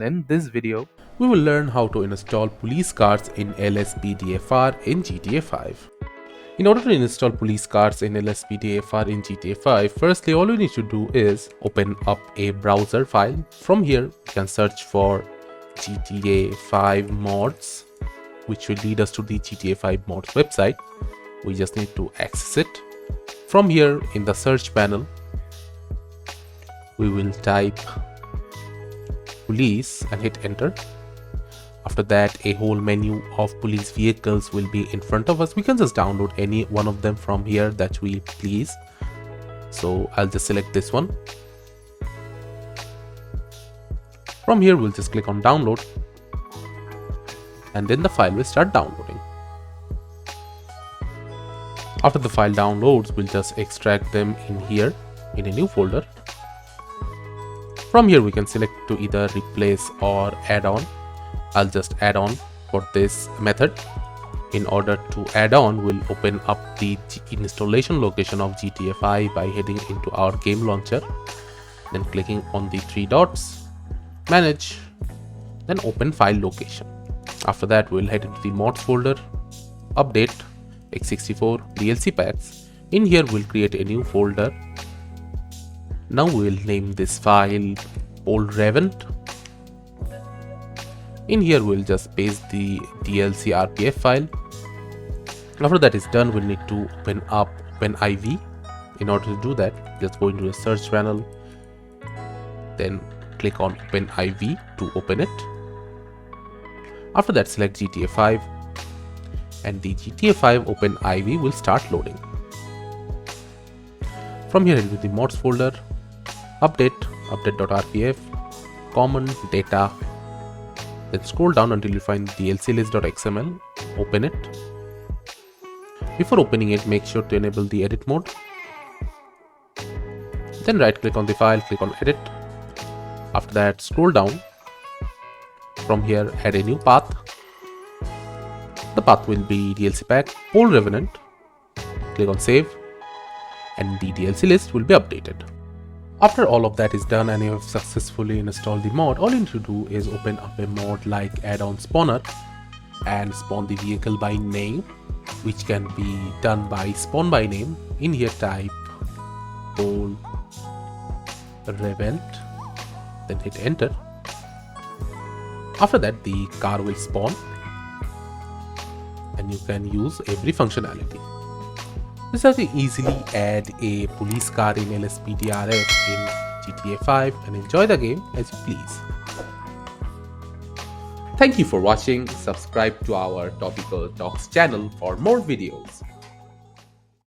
In this video, we will learn how to install police cars in LSPDFR in GTA 5. In order to install police cars in LSPDFR in GTA 5, firstly all you need to do is open up a browser file. From here, you can search for GTA 5 mods, which will lead us to the GTA 5 mods website. We just need to access it. From here, in the search panel, we will type police and hit enter. After that, a whole menu of police vehicles will be in front of us. We can just download any one of them from here that we please. So I'll just select this one. From here, we'll just click on download, and then the file will start downloading. After the file downloads, we'll just extract them in here in a new folder. From here, we can select to either replace or add on. I'll just add on for this method. In order to add on, we'll open up the installation location of GTA 5 by heading into our game launcher, then clicking on the three dots, manage, then open file location. After that, we'll head into the mods folder, update, x64, DLC packs. In here, we'll create a new folder. Now we'll name this file Old Revent. In here, we'll just paste the DLC RPF file. After that is done, we'll need to open up OpenIV. In order to do that, just go into the search panel, then click on OpenIV to open it. After that, select GTA 5, and the GTA 5 OpenIV will start loading. From here, into the mods folder, update.rpf, common data, then scroll down until you find dlclist.xml, open it. Before opening it, make sure to enable the edit mode. Then right click on the file, click on edit. After that, scroll down. From here, add a new path. The path will be DLC pack Old Revenant. Click on save, and the DLC list will be updated. After all of that is done and you have successfully installed the mod, all you need to do is open up a mod like add-on spawner and spawn the vehicle by name, which can be done by spawn by name. In here, type Old Revent, then hit enter. After that, the car will spawn and you can use every functionality. This is how you easily add a police car in LSPDRF in GTA 5 and enjoy the game as you please. Thank you for watching. Subscribe to our Topical Talks channel for more videos.